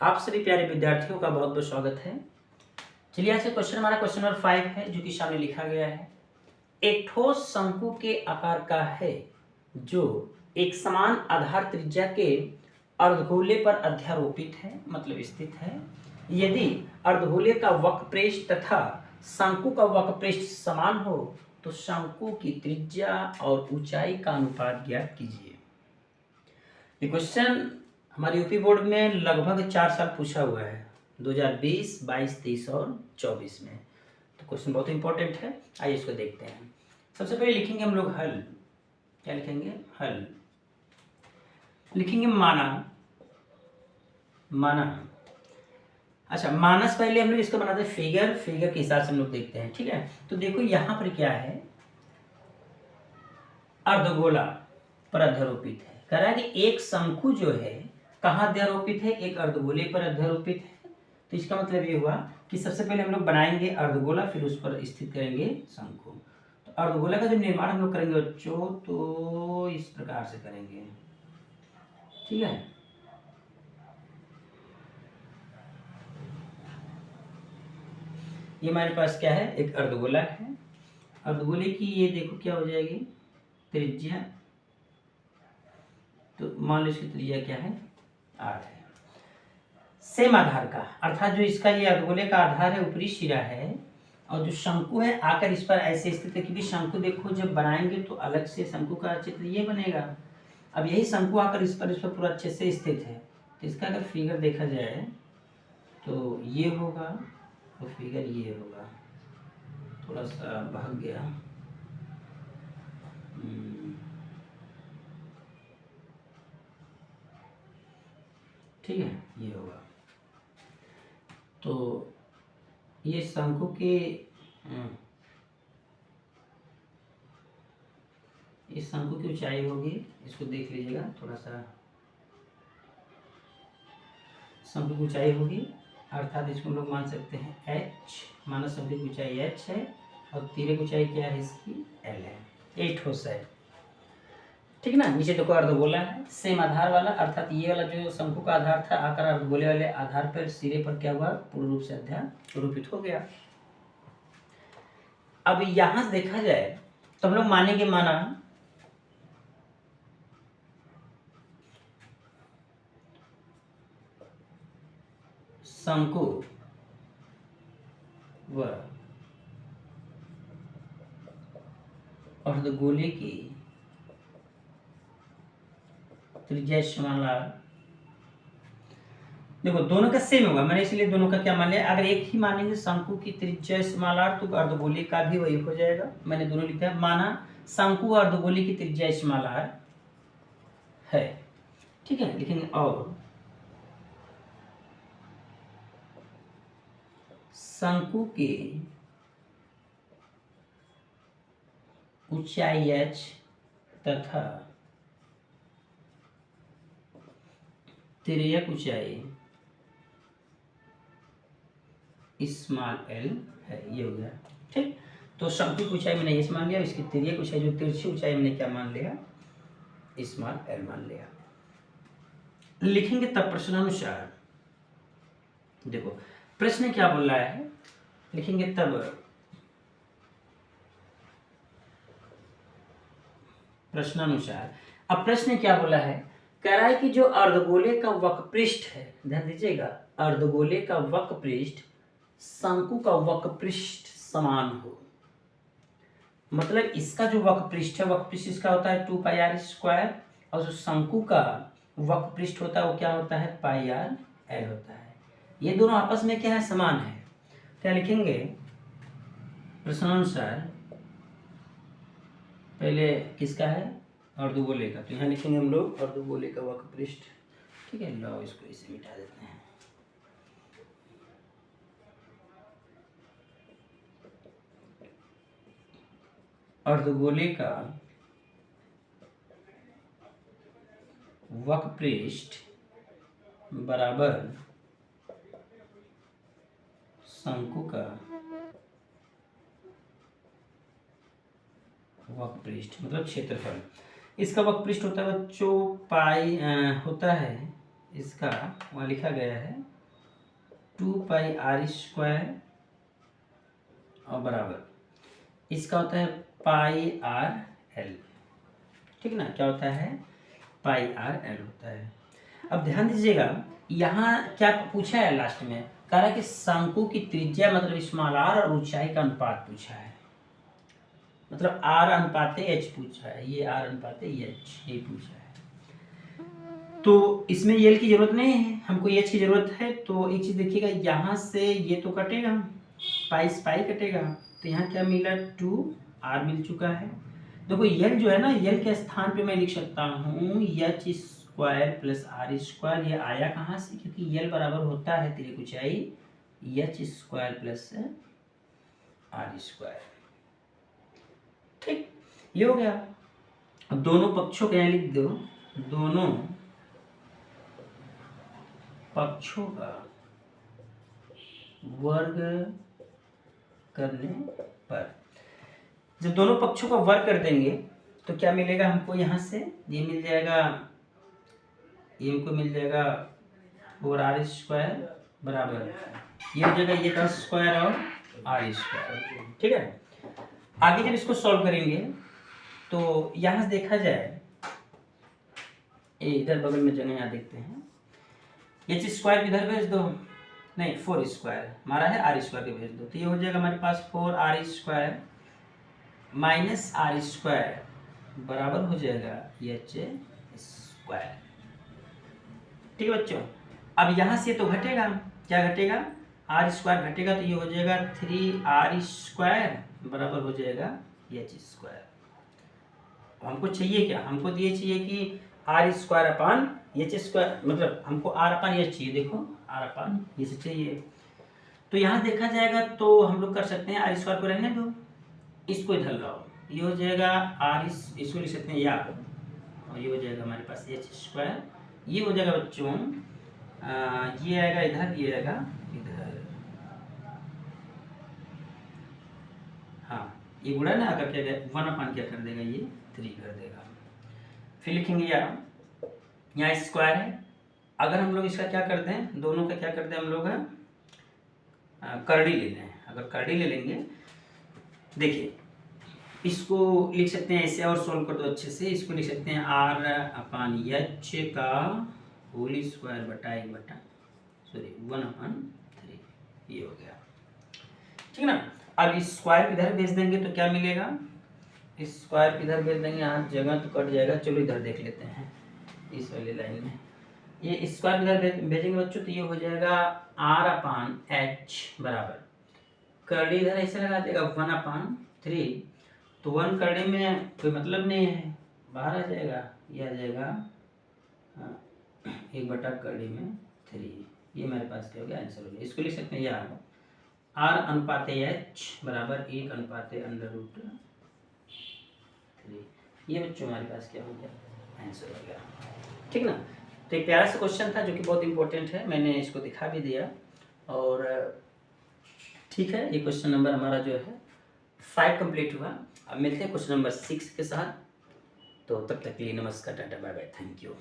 आप सभी प्यारे विद्यार्थियों का बहुत बहुत स्वागत है। चलिए आज का क्वेश्चन हमारा क्वेश्चन नंबर 5 है, जो कि सामने लिखा गया है। एक ठोस शंकु के आकार का है जो एक समान आधार त्रिज्या के अर्धगोले पर अध्यारोपित है, मतलब स्थित है। यदि अर्धगोले का वक्रपृष्ठ तथा शंकु का वक्रपृष्ठ समान हो तो शंकु की त्रिज्या और ऊंचाई का अनुपात ज्ञात कीजिए। ये क्वेश्चन हमारे यूपी बोर्ड में लगभग 4 साल पूछा हुआ है, 2020, 22, 23 और 24 में। तो क्वेश्चन बहुत इंपॉर्टेंट है, आइए इसको देखते हैं। सबसे पहले लिखेंगे हम लोग हल। क्या लिखेंगे? हल। लिखेंगे माना। माना। अच्छा, मानस पहले हम लोग इसको बनाते हैं फिगर। फिगर के हिसाब से हम लोग देखते हैं, ठीक है। तो देखो यहाँ पर क्या है, अर्धगोला पर अध्यारोपित है। कह रहा है कि एक शंकु जो है कहाँ अध्यारोपित है? एक अर्धगोले पर अध्यारोपित है। तो इसका मतलब ये हुआ कि सबसे पहले हम लोग बनाएंगे अर्धगोला, फिर उस पर स्थित करेंगे शंकु। तो अर्धगोला का जो निर्माण हम लोग करेंगे बच्चों, तो इस प्रकार से करेंगे, ठीक है। ये हमारे पास क्या है? एक अर्धगोला है। अर्धगोले की ये देखो क्या हो जाएगी, त्रिज्या। तो मान लो इसकी त्रिज्या क्या है? 8 है। सेम आधार का, अर्थात जो इसका ये अर्धगोले का आधार है ऊपरी सिरा है, और जो शंकु है आकर इस पर ऐसे स्थित है। क्योंकि शंकु देखो जब बनाएंगे तो अलग से शंकु का चित्र ये बनेगा। अब यही शंकु आकर इस पर पूरा अच्छे से स्थित है। तो इसका अगर फिगर देखा जाए तो ये होगा, तो फिगर ये होगा। थोड़ा सा भाग गया। ठीक है, ये होगा। तो ये शंकु के इस शंकु की ऊंचाई होगी, इसको देख लीजिएगा थोड़ा सा। शंकु की ऊंचाई होगी, अर्थात इसको हम लोग मान सकते हैं h। माना शंकु की ऊंचाई h है और तीरे की ऊंचाई क्या है इसकी? l है। 8 ठोस है, ठीक ना। नीचे देखो अर्धगोला है, सेम आधार वाला, अर्थात ये वाला जो शंकु का आधार था आकर अर्धगोले वाले आधार पर सिरे पर क्या हुआ? पूर्ण रूप से अध्यारोपित हो गया। अब यहां से देखा जाए तो हम लोग मानेंगे, माना शंकु व अर्धगोले की त्रिज्या समानार। देखो दोनों का सेम होगा, मैंने इसलिए दोनों का क्या मान लिया। अगर एक ही मानेंगे शंकु की त्रिज्या समानार तो अर्धगोले का भी वही हो जाएगा। मैंने दोनों लिखा है, माना शंकु व अर्धगोले की त्रिज्या समानार है, ठीक है। लिखेंगे और शंकु की ऊंचाई h तथा तिर्यक ऊंचाई स्मॉल l है। ये हो गया, ठीक। तो शंकु की ऊंचाई मैंने s मान लिया, इसकी तिर्यक ऊंचाई जो तिरछी ऊंचाई मैंने क्या मान लिया? स्मॉल l मान लिया। लिखेंगे तब प्रश्नानुसार। देखो प्रश्न क्या बोल रहा है, लिखेंगे तब प्रश्नानुसार। अब प्रश्न क्या बोला है? कह रहा है कि जो अर्धगोले का वक्रपृष्ठ है, ध्यान दीजिएगा, अर्धगोले का वक्रपृष्ठ शंकु का वक्रपृष्ठ समान हो। मतलब इसका जो वक्रपृष्ठ है, वक्रपृष्ठ इसका होता है 2πr², और जो शंकु का वक्रपृष्ठ होता है वो क्या होता है? πr/l होता है। ये दोनों आपस में क्या है? समान है। क्या लिखेंगे? प्रश्नानुसार पहले किसका है? अर्धगोले का। तो यहाँ लिखेंगे हम लोग अर्धगोले का वक्रपृष्ठ, ठीक है। लो इसको इसे मिटा देते हैं। अर्धगोले का वक्रपृष्ठ बराबर शंकु का वक्रपृष्ठ, मतलब क्षेत्रफल। इसका वक्रपृष्ठ होता है बच्चों पाई होता है इसका वहाँ लिखा गया है 2πr² और बराबर इसका होता है πrl। ठीक ना, क्या होता है πrl होता है। अब ध्यान दीजिएगा यहाँ क्या पूछा है लास्ट में, कह रहा है कि शंकु की त्रिज्या मतलब स्मॉल r और ऊंचाई का अनुपात पूछा है, मतलब r अनुपात h पूछा है, ये r अनुपात h ये पूछा है। तो इसमें यल की जरूरत नहीं है, हमको h की जरूरत है। तो एक चीज देखिएगा, यहाँ से ये तो कटेगा, पाई से पाई कटेगा, तो यहाँ क्या मिला 2r मिल चुका है। देखो यल जो है ना, यल के स्थान पे मैं लिख सकता हूँ h² प्लस r²। ये आया कहाँ से, क्योंकि यल बराबर होता है त्रिक ऊंचाई h² प्लस r²। ठीक, ये हो गया। अब दोनों पक्षों को यहाँ लिख दो, दोनों पक्षों का वर्ग करने पर, जब दोनों पक्षों का वर्ग कर देंगे तो क्या मिलेगा हमको, यहाँ से ये मिल जाएगा, ये हमको मिल जाएगा 4r² बराबर ये हो जाएगा h² और r²। ठीक है, आगे जब इसको सॉल्व करेंगे तो यहाँ से देखा जाए, ये इधर बगल में जगह यहाँ देखते हैं, h² इधर भेज दो, नहीं 4² हमारा है r² के भेज दो, तो ये हो जाएगा हमारे पास 4r² माइनस r² बराबर हो जाएगा h²। ठीक है बच्चों, अब यहाँ से तो घटेगा, क्या घटेगा, r² घटेगा, तो ये हो जाएगा 3r² बराबर हो जाएगा h²। हमको चाहिए क्या, हमको तो ये चाहिए कि r² अपान h², मतलब हमको r अपान h चाहिए, देखो r अपान ये से चाहिए। तो यहाँ देखा जाएगा तो हम लोग कर सकते हैं, r² को रहने दो, इसको इधर लाओ, ये हो जाएगा इसको लिख सकते हैं या, और ये हो जाएगा हमारे पास h²। ये हो जाएगा बच्चों, ये आएगा इधर, ये आएगा इधर, हाँ ये गुणा ना अगर क्या 1 अपान क्या कर देगा, ये 3 कर देगा। फिर लिखेंगे यहाँ स्क्वायर है, अगर हम लोग इसका क्या करते हैं, दोनों का क्या करते हैं हम लोग करड़ी ले लें। अगर करड़ी ले लेंगे, देखिए इसको लिख सकते हैं ऐसे, और सोल्व कर दो अच्छे से, इसको लिख सकते हैं r अपान h का होल स्क्वायर बटा 1/3, ये हो गया। ठीक ना, अब इस स्क्वायर इधर भेज देंगे तो क्या मिलेगा, इस स्क्वायर इधर भेज देंगे, यहाँ जगह तो कट जाएगा, चलो इधर देख लेते हैं इस वाली लाइन में, ये स्क्वायर इधर भेजेंगे बच्चों, तो ये हो जाएगा r अपान h बराबर, करड़ी इधर ऐसे लगा देगा 1/3, तो 1 करड़ी में कोई मतलब नहीं है, बाहर आ जाएगा, ये आ जाएगा 1/3, ये मेरे पास क्या हो गया, आंसर हो गया। इसको लिख सकते हैं या r अनुपात h बराबर 1/√3, ये बच्चों हमारे पास क्या हो गया, आंसर हो गया। ठीक ना, तो एक प्यारा सा क्वेश्चन था जो कि बहुत इंपॉर्टेंट है, मैंने इसको दिखा भी दिया। और ठीक है, ये क्वेश्चन नंबर हमारा जो है 5 कंप्लीट हुआ। अब मिलते हैं क्वेश्चन नंबर 6 के साथ, तो तब तक के लिए नमस्कार, tata bye bye, thank you.